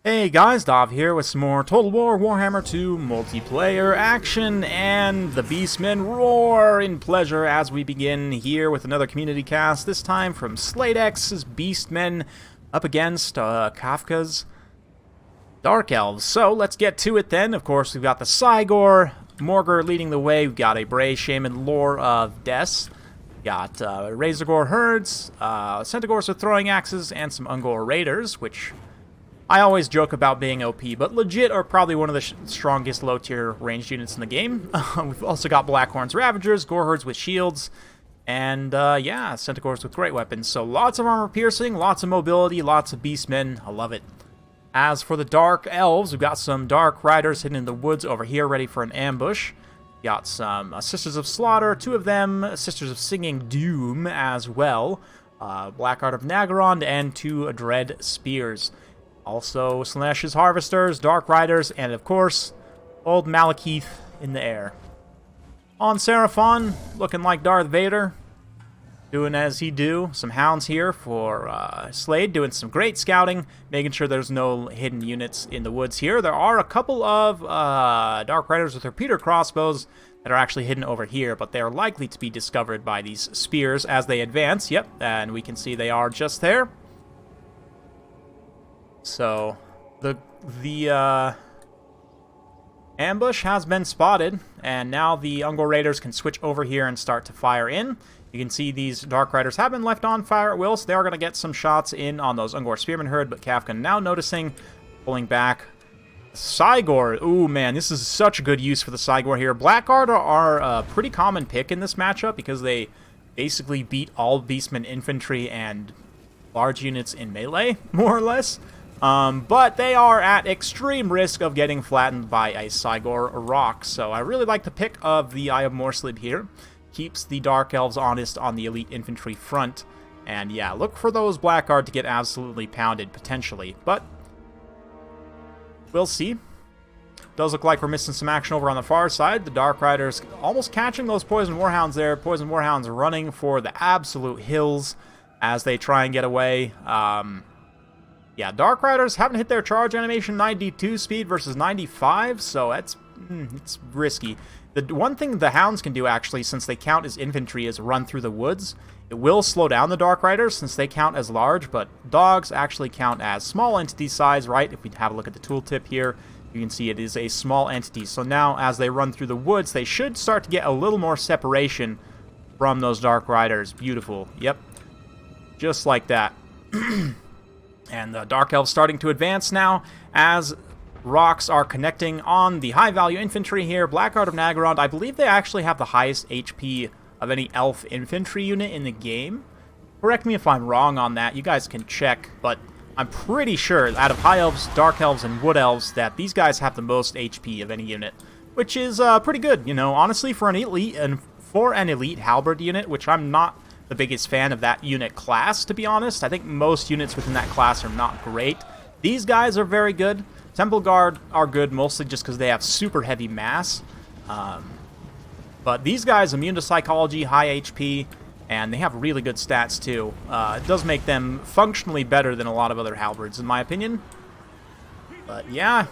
Hey guys, Dov here with some more Total War Warhammer 2 multiplayer action, and the Beastmen roar in pleasure as we begin here with another community cast, this time from SLAANESH's Beastmen up against Kafka's Dark Elves. So let's get to it then. Of course, we've got the Cygor, Morgur leading the way, we've got a Bray Shaman Lore of Death, got Razorgore Herds, Centaurs with throwing axes, and some Ungor Raiders, which I always joke about being OP, but legit are probably one of the strongest low-tier ranged units in the game. We've also got Blackhorns Ravagers, Goreherds with shields, and yeah, Centaurs with great weapons. So lots of armor piercing, lots of mobility, lots of Beastmen. I love it. As for the Dark Elves, we've got some Dark Riders hidden in the woods over here ready for an ambush. Got some Sisters of Slaughter, two of them, Sisters of Singing Doom as well. Blackguard of Naggarond, and two Dread Spears. Also, SLAANESH's Harvesters, Dark Riders, and of course, old Malekith in the air. On Seraphon, looking like Darth Vader, doing as he do. Some Hounds here for Slade, doing some great scouting, making sure there's no hidden units in the woods here. There are a couple of Dark Riders with repeater crossbows that are actually hidden over here, but they are likely to be discovered by these spears as they advance. Yep, and we can see they are just there. So, the ambush has been spotted, and now the Ungor Raiders can switch over here and start to fire in. You can see these Dark Riders have been left on fire at will, so they are going to get some shots in on those Ungor Spearmen herd, but Kafka now noticing, pulling back. Cygor, ooh man, this is such a good use for the Cygor here. Blackguard are a pretty common pick in this matchup because they basically beat all Beastmen infantry and large units in melee, more or less. But they are at extreme risk of getting flattened by a Cygor rock, so I really like the pick of the Eye of Morslib here. Keeps the Dark Elves honest on the elite infantry front, and yeah, look for those Blackguard to get absolutely pounded, potentially, but we'll see. Does look like we're missing some action over on the far side. The Dark Riders almost catching those Poison Warhounds there. Poison Warhounds running for the absolute hills as they try and get away. Yeah, Dark Riders haven't hit their charge animation, 92 speed versus 95, so it's risky. The one thing the Hounds can do, actually, since they count as infantry, is run through the woods. It will slow down the Dark Riders, since they count as large, but dogs actually count as small entity size, right? If we have a look at the tooltip here, you can see it is a small entity. So now, as they run through the woods, they should start to get a little more separation from those Dark Riders. Beautiful. Yep. Just like that. And the Dark Elves starting to advance now as rocks are connecting on the high-value infantry here. Blackguard of Naggarond, I believe they actually have the highest HP of any elf infantry unit in the game. Correct me if I'm wrong on that. You guys can check, but I'm pretty sure out of High Elves, Dark Elves, and Wood Elves that these guys have the most HP of any unit, which is pretty good, you know, honestly, for an elite halberd unit, which I'm not the biggest fan of that unit class, to be honest. I think most units within that class are not great. These guys are very good. Temple Guard are good, mostly just because they have super heavy mass. But these guys, immune to psychology, high HP, and they have really good stats too. It does make them functionally better than a lot of other halberds, in my opinion. But yeah,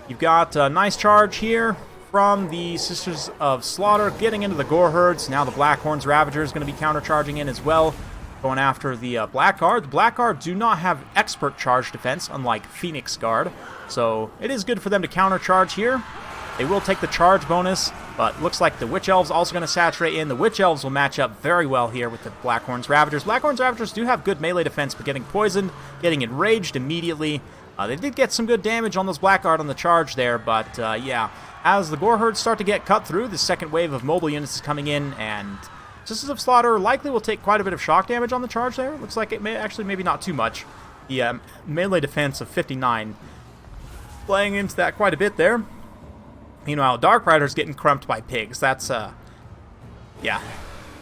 you've got a nice charge here from the Sisters of Slaughter, getting into the Goreherds. Now the Blackhorns Ravagers going to be countercharging in as well, going after the Blackguard. The Blackguard do not have expert charge defense, unlike Phoenix Guard, so it is good for them to countercharge here. They will take the charge bonus, but looks like the Witch Elves also going to saturate in. The Witch Elves will match up very well here with the Blackhorns Ravagers. Blackhorns Ravagers do have good melee defense, but getting poisoned, getting enraged immediately. They did get some good damage on those Blackguard on the charge there, but yeah. As the Goreherds start to get cut through, the second wave of mobile units is coming in, and Sisters of Slaughter likely will take quite a bit of shock damage on the charge there. Looks like it may actually maybe not too much. The melee defense of 59 playing into that quite a bit there. Meanwhile, Dark Riders getting crumped by pigs. That's, yeah.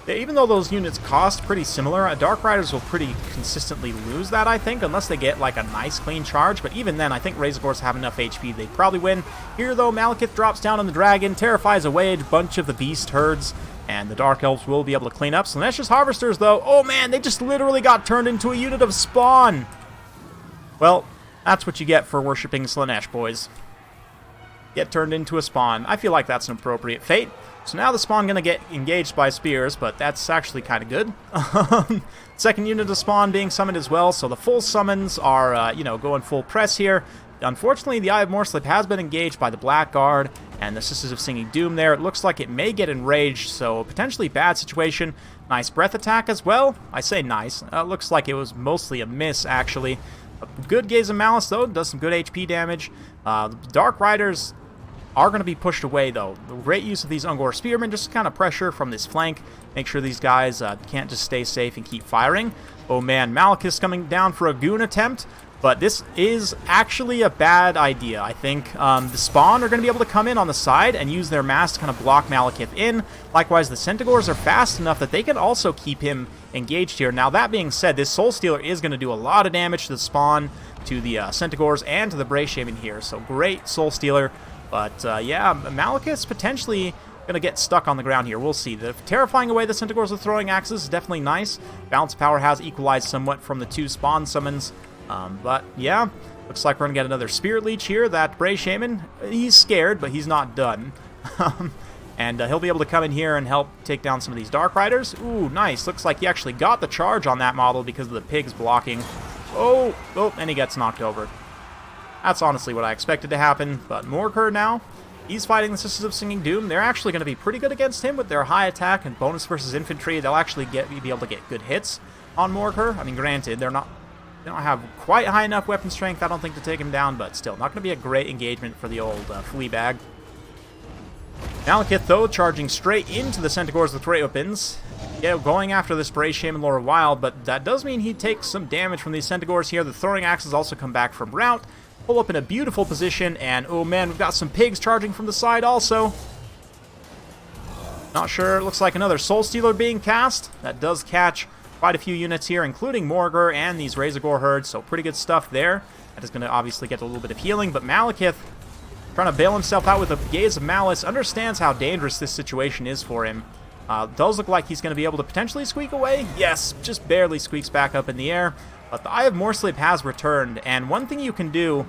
Even though those units cost pretty similar, Dark Riders will pretty consistently lose that, I think, unless they get, like, a nice clean charge. But even then, I think Razorgores have enough HP, they'd probably win. Here, though, Malekith drops down on the Dragon, terrifies away a bunch of the Beast herds, and the Dark Elves will be able to clean up. SLAANESH's Harvesters, though, oh man, they just literally got turned into a unit of Spawn! Well, That's what you get for worshipping Slaanesh, boys. Get turned into a spawn. I feel like that's an appropriate fate. So now the spawn gonna get engaged by spears, but that's actually kind of good. Second unit of spawn being summoned as well, so the full summons are, you know, going full press here. Unfortunately, the Eye of Morslip has been engaged by the Blackguard and the Sisters of Singing Doom there. It looks like it may get enraged, so potentially bad situation. Nice breath attack as well. I say nice. Looks like it was mostly a miss, actually. A good Gaze of Malice, though. Does some good HP damage. The Dark Riders are going to be pushed away, though. The great use of these Ungor Spearmen, just kind of pressure from this flank. Make sure these guys can't just stay safe and keep firing. Oh man, Malekith coming down for a goon attempt. But this is actually a bad idea, I think. The Spawn are going to be able to come in on the side and use their mass to kind of block Malekith in. Likewise, the Centaurs are fast enough that they can also keep him engaged here. Now, that being said, this Soul Stealer is going to do a lot of damage to the Spawn, to the Centaurs, and to the Bray Shaman here. So, great Soul Stealer. But, yeah, Malekith's potentially going to get stuck on the ground here. We'll see. The terrifying away the Centaurs with throwing axes is definitely nice. Balance power has equalized somewhat from the two Spawn summons. But, yeah, looks like we're going to get another Spirit Leech here. That Bray Shaman, he's scared, but he's not done. And he'll be able to come in here and help take down some of these Dark Riders. Ooh, nice. Looks like he actually got the charge on that model because of the pigs blocking. Oh, and he gets knocked over. That's honestly what I expected to happen. But Morkur now, he's fighting the Sisters of Singing Doom. They're actually going to be pretty good against him with their high attack and bonus versus infantry. They'll actually be able to get good hits on Morkur. I mean, granted, they don't have quite high enough weapon strength, I don't think, to take him down, but still, not going to be a great engagement for the old Fleabag. Malekith, though, charging straight into the Centaurs with great weapons. Yeah, going after this Bray Shaman lore a while, but that does mean he takes some damage from these Centaurs here. The throwing axes also come back from route, pull up in a beautiful position, and oh man, we've got some pigs charging from the side also. Not sure, it looks like another Soul Stealer being cast. That does catch quite a few units here, including Morgur and these Razorgore herds, so pretty good stuff there. That is going to obviously get a little bit of healing, but Malekith, trying to bail himself out with a Gaze of Malice, understands how dangerous this situation is for him. Does look like he's going to be able to potentially squeak away. Yes, just barely squeaks back up in the air. But the Eye of Morslip has returned, and one thing you can do,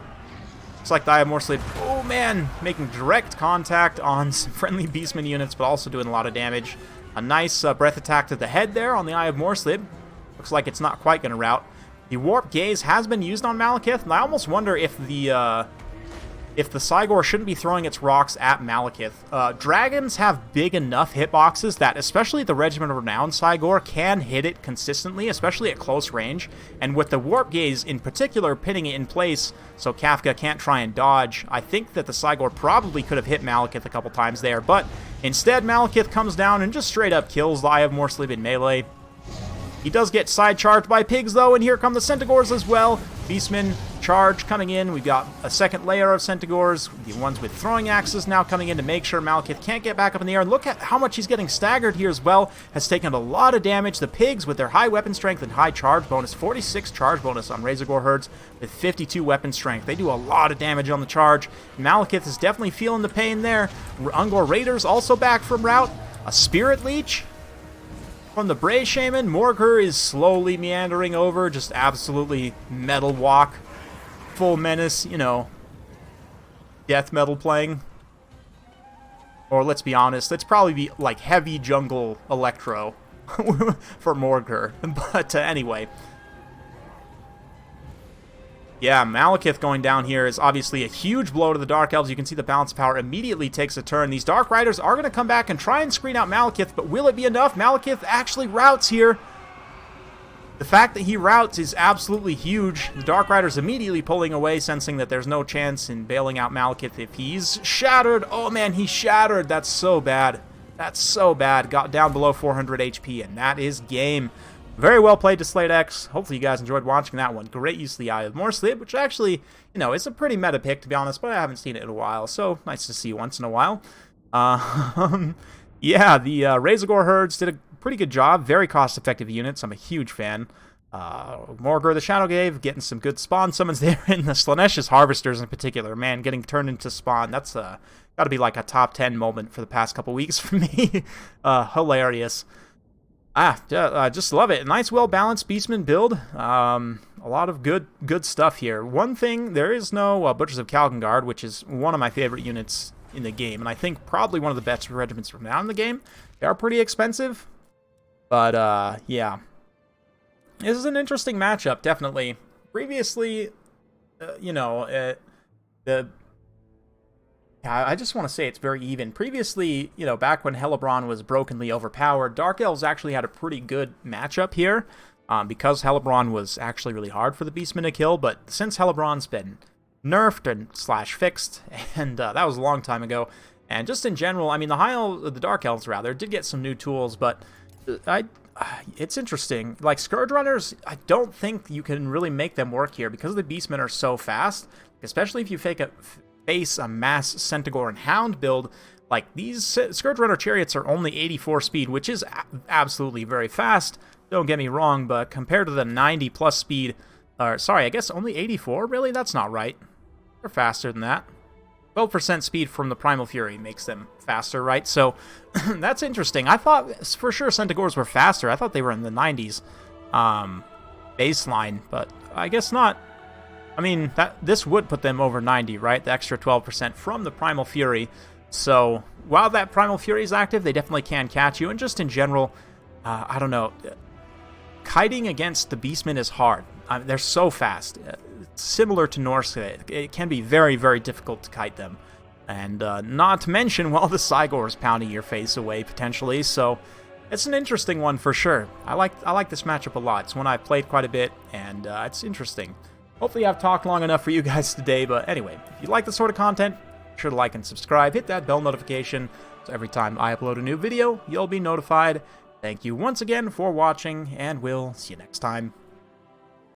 looks like the Eye of Morslip, oh man, making direct contact on some friendly Beastmen units, but also doing a lot of damage. A nice breath attack to the head there on the Eye of Morslip. Looks like it's not quite going to rout. The Warp Gaze has been used on Malekith, and I almost wonder if the Cygor shouldn't be throwing its rocks at Malekith. Dragons have big enough hitboxes that especially the Regiment of Renown Cygor can hit it consistently, especially at close range. And with the Warp Gaze in particular pinning it in place so Kafka can't try and dodge, I think that the Cygor probably could have hit Malekith a couple times there. But instead, Malekith comes down and just straight up kills the Eye of Morslip in melee. He does get side charged by pigs, though, and here come the Centaurs as well. Beastmen charge coming in. We've got a second layer of Centaurs, the ones with throwing axes now coming in to make sure Malekith can't get back up in the air. And look at how much he's getting staggered here as well. Has taken a lot of damage. The pigs with their high weapon strength and high charge bonus, 46 charge bonus on Razorgore herds with 52 weapon strength. They do a lot of damage on the charge. Malekith is definitely feeling the pain there. Ungor Raiders also back from route. A Spirit Leech from the Bray Shaman. Morgur is slowly meandering over, just absolutely metal walk. Full menace, you know, death metal playing. Or let's be honest, let's probably be like heavy jungle electro for Morgur. But anyway. Yeah, Malekith going down here is obviously a huge blow to the Dark Elves. You can see the balance power immediately takes a turn. These Dark Riders are going to come back and try and screen out Malekith, but will it be enough? Malekith actually routs here. The fact that he routs is absolutely huge. The Dark Riders immediately pulling away, sensing that there's no chance in bailing out Malekith if he's shattered. Oh man, he's shattered. That's so bad. That's so bad. Got down below 400 HP, and that is game. Very well played to SLAANESH. Hopefully you guys enjoyed watching that one. Great use of the Eye of Morslip, which actually, you know, it's a pretty meta pick, to be honest, but I haven't seen it in a while, so nice to see once in a while. Yeah, the Razorgore herds did a pretty good job. Very cost-effective units. I'm a huge fan. Morgur the Shadowglaive getting some good spawn summons there, and the SLAANESH's Harvesters in particular. Man, getting turned into spawn, that's got to be like a top 10 moment for the past couple weeks for me. Hilarious. Just love it. A nice, well-balanced Beastman build. a lot of good stuff here. One thing, there is no Butchers of Kalkengard, which is one of my favorite units in the game, and I think probably one of the best regiments from now in the game. They are pretty expensive, but yeah. This is an interesting matchup, definitely. Previously, you know, I just want to say it's very even. Previously, you know, back when Hellebron was brokenly overpowered, Dark Elves actually had a pretty good matchup here, because Hellebron was actually really hard for the Beastmen to kill, but since Hellebron's been nerfed and /fixed, and that was a long time ago, and just in general, I mean, the Dark Elves, rather, did get some new tools, but it's interesting. Like, Scourge Runners, I don't think you can really make them work here, because the Beastmen are so fast, especially if you face a mass Centaur and Hound build. Like, these Scourge Runner chariots are only 84 speed, which is absolutely very fast, don't get me wrong, but compared to the 90 plus speed, sorry, I guess only 84? Really? That's not right. They're faster than that. 12% speed from the Primal Fury makes them faster, right? So, that's interesting. I thought for sure Centaurs were faster. I thought they were in the 90s baseline, but I guess not. I mean, this would put them over 90, right? The extra 12% from the Primal Fury. So, while that Primal Fury is active, they definitely can catch you. And just in general, I don't know, kiting against the Beastmen is hard. They're so fast. Similar to Norse, it can be very, very difficult to kite them. And not to mention, well, the Cygor is pounding your face away, potentially. So, it's an interesting one for sure. I like this matchup a lot. It's one I've played quite a bit, and it's interesting. Hopefully I've talked long enough for you guys today, but anyway, if you like this sort of content, be sure to like and subscribe, hit that bell notification, so every time I upload a new video, you'll be notified. Thank you once again for watching, and we'll see you next time.